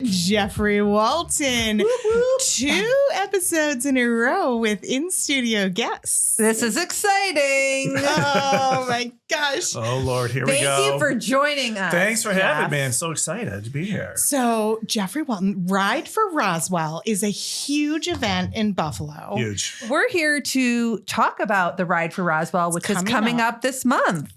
Jeffrey Walton. Whoop, whoop. 2 episodes in a row with in-studio guests. This is exciting. Oh my gosh. Oh Lord, here we go. Thank you for joining us. Thanks for Jeff. having me. I'm so excited to be here. So Jeffrey Walton, Ride for Roswell is a huge event in Buffalo. Huge. We're here to talk about the Ride for Roswell, which is coming up this month.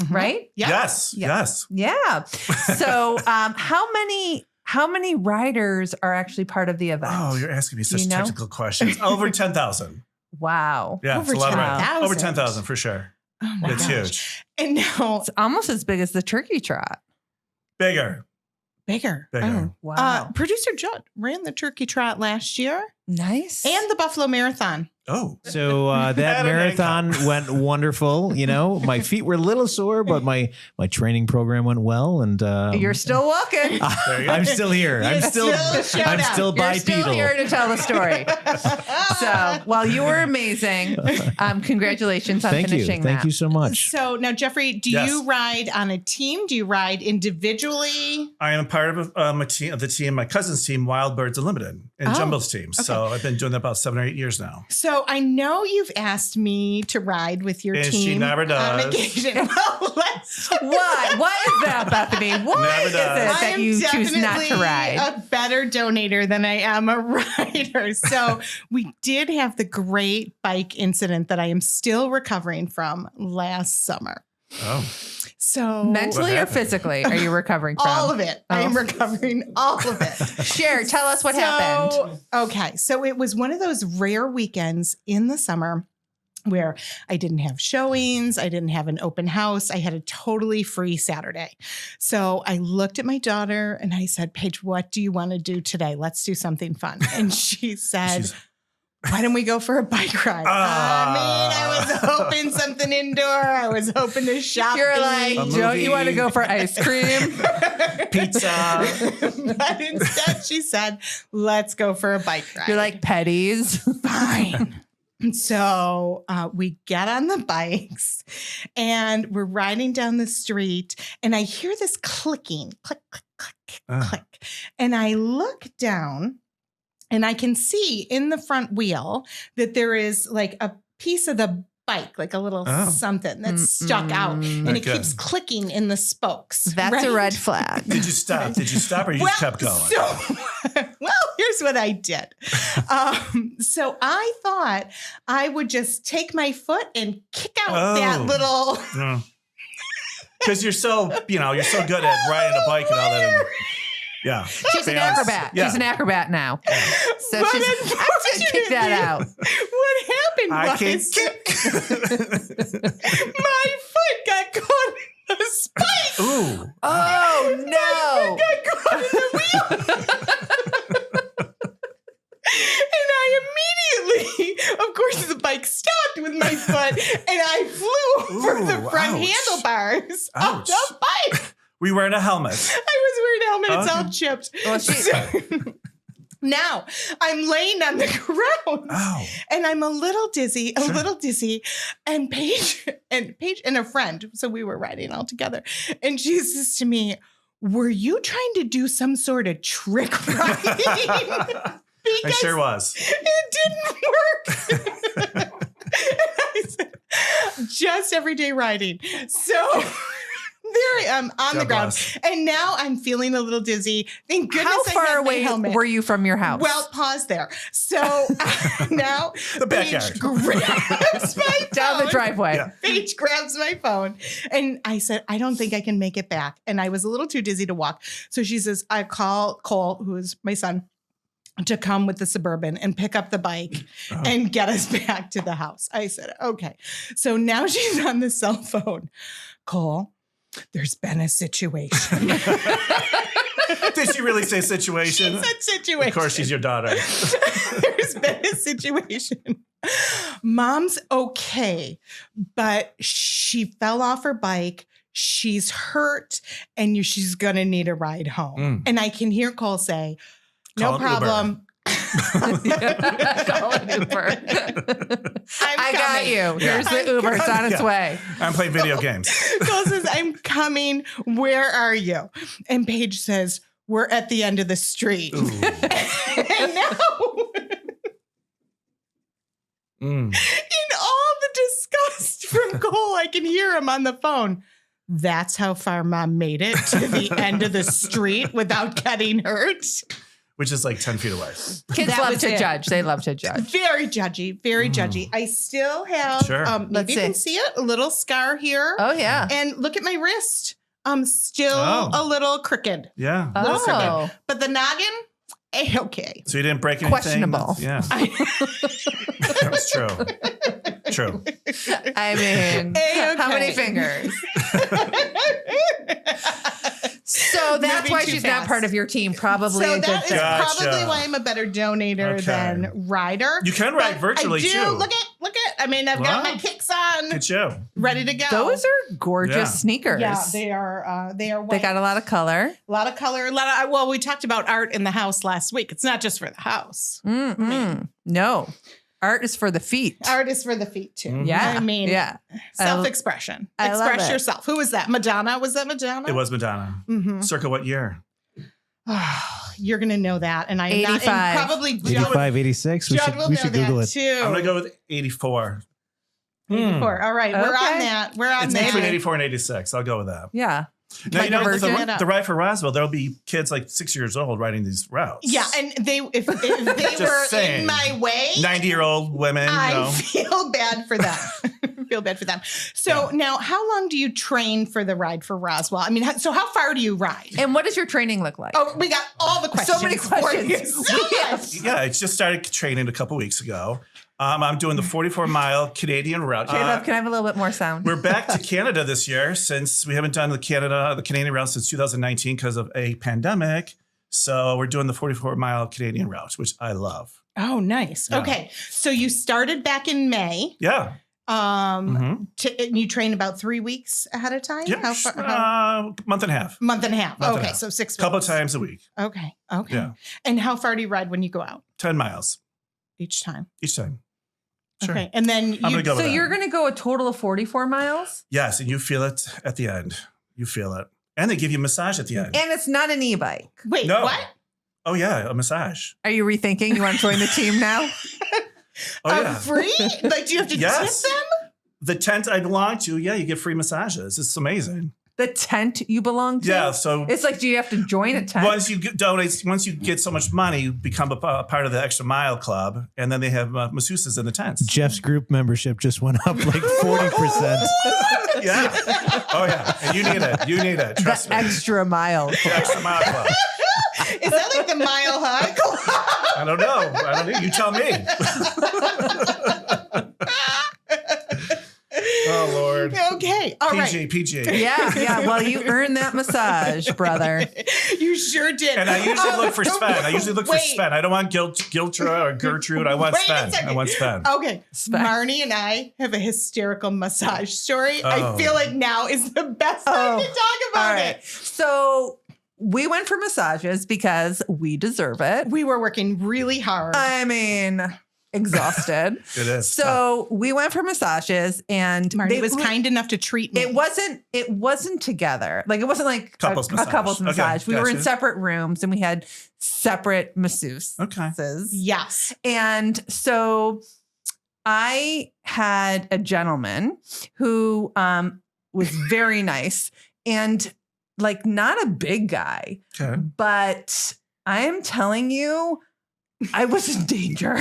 Mhm. Right? Yeah. Yes. Yeah. Yes. Yeah. So how many riders are actually part of the event? Oh, you're asking me such you know? technical questions. Over 10,000. Wow. Yeah, Over it's a lot of riders. 10,000. Over 10,000 for sure. Oh my It's gosh. huge. And now It's almost as big as the turkey trot. Bigger. bigger. Bigger. Oh. Wow. Producer Judd ran the turkey trot last year Nice. and the Buffalo Marathon. Oh. So that Had an marathon went wonderful. You know, my feet were a little sore, but my training program went well, and You're still walking. There you go. I'm still here. You I'm still showed I'm up. still You're still bipedal. here to tell the story. So, well, you were amazing. Congratulations on Thank you. finishing Thank that. you so much. So now, Jeffrey, do Yes. you ride on a team? Do you ride individually? I am part of the team, my cousin's team, Wild Birds Unlimited, and Oh, Jumbo's team. So I've been doing that about 7 or 8 years now. So I know you've asked me to ride with your And team. she never On does. occasion. Well, let's. What? What is that, Bethany? What Never is it does. that you choose not to ride? a better donator than I am a rider. So we did have the great bike incident that I am still recovering from last summer. Oh. So Mentally or happened? physically are you recovering from? all of it. I am Oh. recovering all of it. Share. Tell us what happened. Okay. So it was one of those rare weekends in the summer where I didn't have showings. I didn't have an open house. I had a totally free Saturday. So I looked at my daughter and I said, Paige, what do you want to do today? Let's do something fun. And she said, why don't we go for a bike ride? I was hoping something indoor. I was hoping to shop. You're like, A don't you want to movie. go for ice cream? Pizza. But instead she said, let's go for a bike ride. You're like petties. fine. So we get on the bikes and we're riding down the street and I hear this clicking, click, click, click, click. And I look down and I can see in the front wheel that there is like a piece of the bike, like a little something that's stuck out and Not it keeps good. clicking in the spokes. That's right? a red flag. Did you stop? Did you stop or you just kept going? Well, here's what I did. So I thought I would just take my foot and kick out that little. Because you're so good at riding a bike and all that. And, yeah. She's an Fans. acrobat. Yeah. She's an acrobat now. So But I'm gonna kick that out. What happened I can't was kick. my foot got caught in the spike. Ooh. Oh no! Got caught in the wheel. And I immediately, of course, the bike stopped with my foot and I flew over the Ooh, front ouch. handlebars of Ouch. the bike. We wearing a helmet. I was wearing a helmet. It's all Okay. chipped. Well, So- now I'm laying on the ground Oh. and I'm a little dizzy, and Paige and a friend. So we were riding all together. And she says to me, were you trying to do some sort of trick riding? I Because sure was. it didn't work. I said, just everyday riding. So there I am on the God ground. bless. And now I'm feeling a little dizzy. Thank goodness How I far have my away helmet. were you from your house? Well, pause there. So now The Paige backyard. grabs my phone. down the driveway. Yeah. Paige grabs my phone. And I said, I don't think I can make it back. And I was a little too dizzy to walk. So she says, I call Cole, who is my son, to come with the Suburban and pick up the bike and get us back to the house. I said, okay. So now she's on the cell phone. Cole, there's been a situation. Did she really say situation? She said situation. Of course, she's your daughter. There's been a situation. Mom's okay, but she fell off her bike. She's hurt and she's going to need a ride home. And I can hear Cole say, no Call an Uber. problem. Call an Uber. I got coming. you. Here's the Uber. It's on its way. I'm playing video games. Cole says, I'm coming. Where are you? And Paige says, were at the end of the street. Ooh. And now, Mm. in all the disgust from Cole, I can hear him on the phone. That's how far Mom made it to the end of the street without getting hurt. Which is like 10 feet away. Kids That love was to it. judge. They love to judge. Very judgy, very judgy. I still have, Sure. maybe Let's you can see. see it, a little scar here. Oh, yeah. And look at my wrist. Still Oh. a little crooked. Yeah. Oh. But the noggin, okay. So you didn't break anything? Questionable. Yeah. That's true. True. I mean, A-okay. how many fingers? So that's Moving why too she's not fast. part of your team. Probably So a good that is thing. Gotcha. probably why I'm a better donator Okay. than rider. You can ride But virtually I do. too. Look at. I mean, I've got Wow. my kicks on, Good show. ready to go. Those are gorgeous Yeah. sneakers. Yeah, they are. They are. White. They got a lot of color. a lot of color. A lot of. Well, we talked about art in the house last week. It's not just for the house. Mm-mm. No, art is for the feet. Art is for the feet too. Mhm. Yeah. I mean, yeah. self-expression. I love Express it. yourself. Who was that? Madonna? Was that Madonna? It was Madonna. Mm-hmm. Circa what year? You're gonna know that, and I'm not. 85. And probably Judd, 85, 86. Judd will We know should that Google it. too. I'm going to go with 84. 84. All right, we're Okay. on that. We're on It's that. between 84 and 86. I'll go with that. Yeah. Now, Like you know, Virgin? the ride for Roswell, there'll be kids like 6 years old riding these routes. Yeah, and if they were saying. in my way, 90-year-old women, you I know. feel bad for them. Feel bad for them. So now, how long do you train for the ride for Roswell? I mean, so how far do you ride? And what does your training look like? Oh, we got all the questions. So many for you. questions. So We much. Yeah, I just started training a couple weeks ago. I'm doing the 44-mile Canadian route. Caleb, can I have a little bit more sound? We're back to Canada this year since we haven't done the Canadian route since 2019 because of a pandemic. So we're doing the 44-mile Canadian route, which I love. Oh, nice. Yeah. Okay, so you started back in May. Yeah. And you train about 3 weeks ahead of time. Yeah. How far? Month and a half. Month and a half. Month and a Okay, half. so 6 weeks. Couple of times a week. Okay. Okay. Yeah. And how far do you ride when you go out 10 miles each time? each time. Sure. Okay. And then I'm you gonna go So with that. you're going to go a total of 44 miles? Yes, and you feel it at the end. You feel it. And they give you a massage at the end. And it's not an e-bike. wait, No. what? Oh, yeah, a massage. Are you rethinking? You want to join the team now? Oh, yeah. Free? Like, do you have to Yes. tip them? The tent I belong to, yeah, you get free massages. It's amazing. The tent you belong to? Yeah, so It's like, do you have to join a tent? once you get so much money, you become a part of the Extra Mile Club, and then they have masseuses in the tents. Jeff's group membership just went up like 40%. Yeah. Oh, yeah. And you need it. You need it. Trust The me. extra mile. The Extra Mile Club. Is that like the Mile High Club? I don't know. You tell me. Oh, Lord. Okay. All right. PG. Yeah. Well, you earned that massage, brother. You sure did. And I usually look for Sven. I usually look for wait. Sven. I don't want Giltra or Gertrude. I want Wait a Sven. second. I want Sven. Okay. Sven. Marnie and I have a hysterical massage story. I Oh. feel like now is the best time to talk All about right. it. So we went for massages because we deserve it. We were working really hard. I mean, exhausted. It is. So we went for massages, and Marnie was kind enough to treat me. It wasn't together. Like, it wasn't like Couples a massage. couples Okay, massage. We were in gotcha. separate rooms, and we had separate masseuses. Okay. Yes. And so I had a gentleman who was very nice and like not a big guy, Okay. but I am telling you, I was in danger.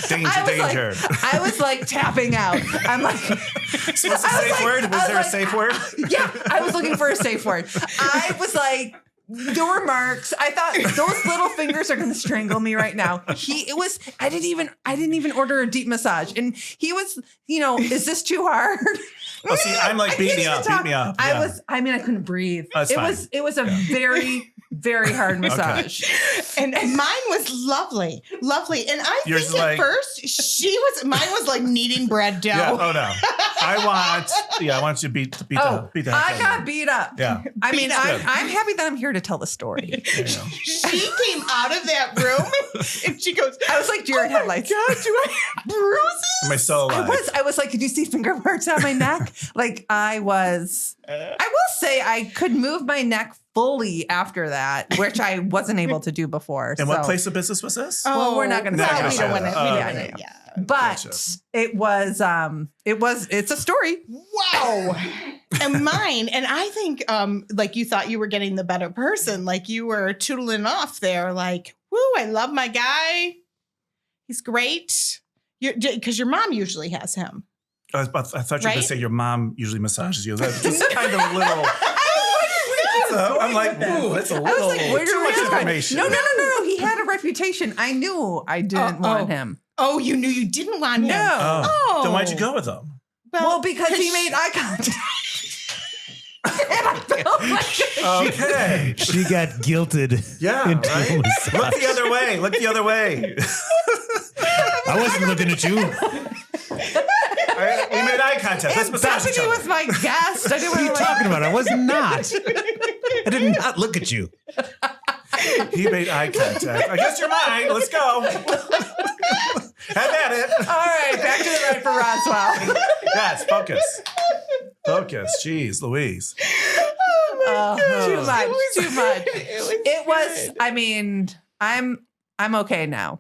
Danger. I was like tapping out. I'm like, What's the safe word? Was there a safe word? yeah, I was looking for a safe word. I was like, there were marks. I thought those little fingers are going to strangle me right now. I didn't even order a deep massage. And he was, is this too hard? Oh, see, I'm like, beat me up. Yeah. I couldn't breathe. That's fine. It was a very, very hard massage. And mine was lovely. And I Yours think is at like- first mine was like kneading bread dough. Yeah. Oh, no. I want you to beat the Oh, heck I out of got me. beat up. Yeah. I mean, Beat up. I'm happy that I'm here to tell the story. There you go. She came out of that room and she goes, I was like deer in "Oh my headlights. God, do I have bruises?" Am I still alive? I was like, could you see finger marks on my neck? Like I will say I could move my neck fully after that, which I wasn't able to do before. And what place of business was this? Well, we're not gonna say well, that. we don't want to. Oh, We don't okay. want to. Yeah. But Gotcha. it's a story. Wow. And mine, and I think like you thought you were getting the better person. Like you were tootling off there, like, woo, I love my guy. He's great. Because your mom usually has him. I thought you were going Right? to say your mom usually massages you. That's just kind of a little. I'm like, ooh, that's a I was little like, where too much did information. No. He had a reputation. I knew I didn't want him. Oh, you knew you didn't want him. No. Oh. Then why'd you go with him? Well, because he made eye contact. And I felt like Okay. She got guilted. Yeah, into right? a massage. Look the other way. Look the other way. I wasn't looking at you. All right, we made eye contact. Let's massage each Bethany other. was my guest. I didn't What are you want to talking about? I was not. I did not look at you. He made eye contact. I guess you're mine. Let's go. Have at it. All right, back to the ride for Roswell. Yes, focus. Focus. Jeez, Louise. Too much. Too much. It was. I mean, I'm okay now.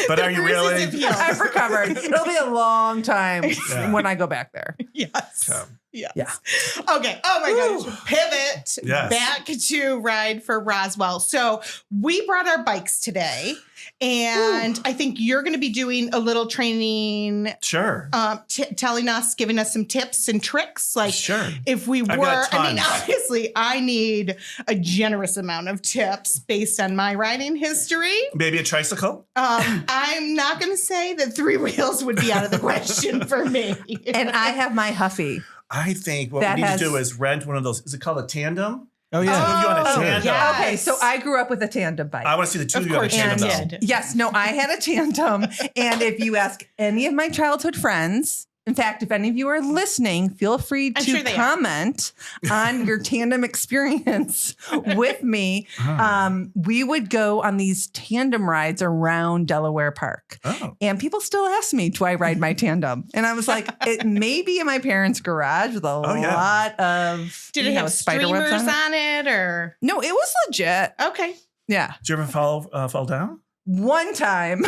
But are you bruises really? have healed. I've recovered. It'll be a long time Yeah. when I go back there. Yes. Okay. Yes. Yeah. Okay. Oh my gosh. Pivot Yes. back to Ride for Roswell. So we brought our bikes today, and I think you're going to be doing a little training, Sure. telling us, giving us some tips and tricks. Like Sure. if we got were, I mean, tons. obviously, I need a generous amount of tips based on my riding history. Maybe a tricycle? I'm not going to say that 3 wheels would be out of the question for me. And I have my Huffy. I think what That we need has- to do is rent one of those. Is it called a tandem? Oh, Move you on a Oh, tandem. yeah. Okay, so I grew up with a tandem bike. I want to see the two Of of you on a course you tandem. though. did. Yes, no, I had a tandem. And if you ask any of my childhood friends, in fact, if any of you are listening, feel free I'm to sure they are. comment on your tandem experience with me. We would go on these tandem rides around Delaware Park. Oh. And people still ask me, do I ride my tandem? And I was like, it may be in my parents' garage with a yeah. lot of Did it have spider streamers webs on it. on it or? No, it was legit. Okay. Yeah. Did you ever fall down? One time,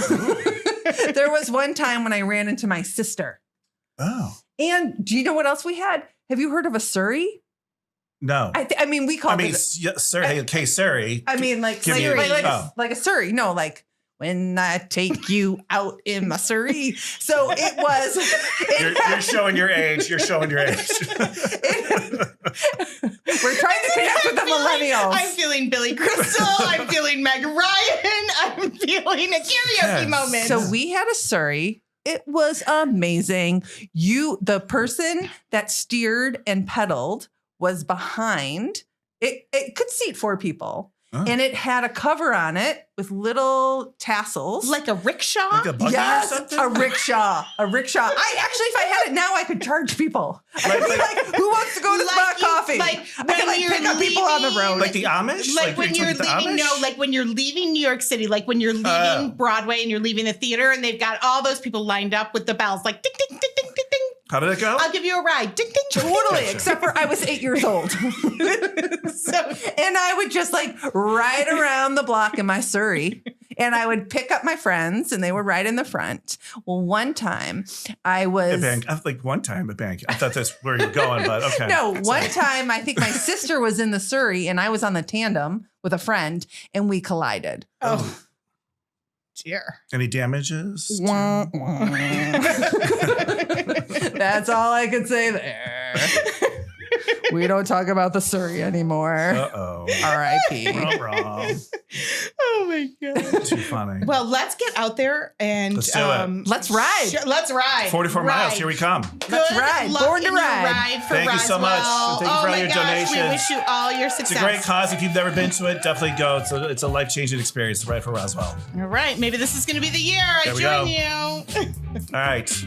there was one time when I ran into my sister. Oh. And do you know what else we had? Have you heard of a Surrey? No. I mean, we called it. Sir, hey, okay, Surrey. I mean, like Give me a- like a Surrey. No, like when I take you out in my Surrey. So it was. You're showing your age. You're showing your age. We're trying to connect with the millennials. I'm feeling Billy Crystal. I'm feeling Meg Ryan. I'm feeling a karaoke Yes. moment. So we had a Surrey. It was amazing. The person that steered and pedaled was behind. It could seat 4 people. Oh. And it had a cover on it with little tassels. like a rickshaw? Like a buggy Yes, or something? a rickshaw. A rickshaw. I actually, if I had it now, I could charge people. I could be like, who wants to go to Spot Coffee? like I could when like you're pick up people on the leaving- road. Like the Amish? Like when you're talking about the leaving, Amish? like when you're leaving New York City, like when you're leaving Broadway and you're leaving the theater, and they've got all those people lined up with the bells, like ding, ding, ding, ding, ding, ding. How did it go? I'll give you a ride. Ding, ding, ding. Totally, Gotcha. except for I was 8 years old. So, And I would just like ride around the block in my Surrey, and I would pick up my friends and they would ride in the front. Well, one time I was. Like one time at bank. I thought that's where you're going, but okay. No, one time I think my sister was in the Surrey and I was on the tandem with a friend and we collided. oh, dear. Any damages? That's all I could say there. We don't talk about the Surrey anymore. Uh-oh. R.I.P. Wrong. Oh my God. Too funny. Well, let's get out there and Let's do it. Let's ride. Let's ride. 44 miles. Here we come. Let's Good ride. luck Born to in your ride. ride for Thank you so much. Roswell. Thank you for all my your gosh, We donations. wish you all your It's success. a great cause. If you've never been to it, definitely go. It's a life-changing experience to ride for Roswell. All right. Maybe this is going to be the year I There we join go. you. All right.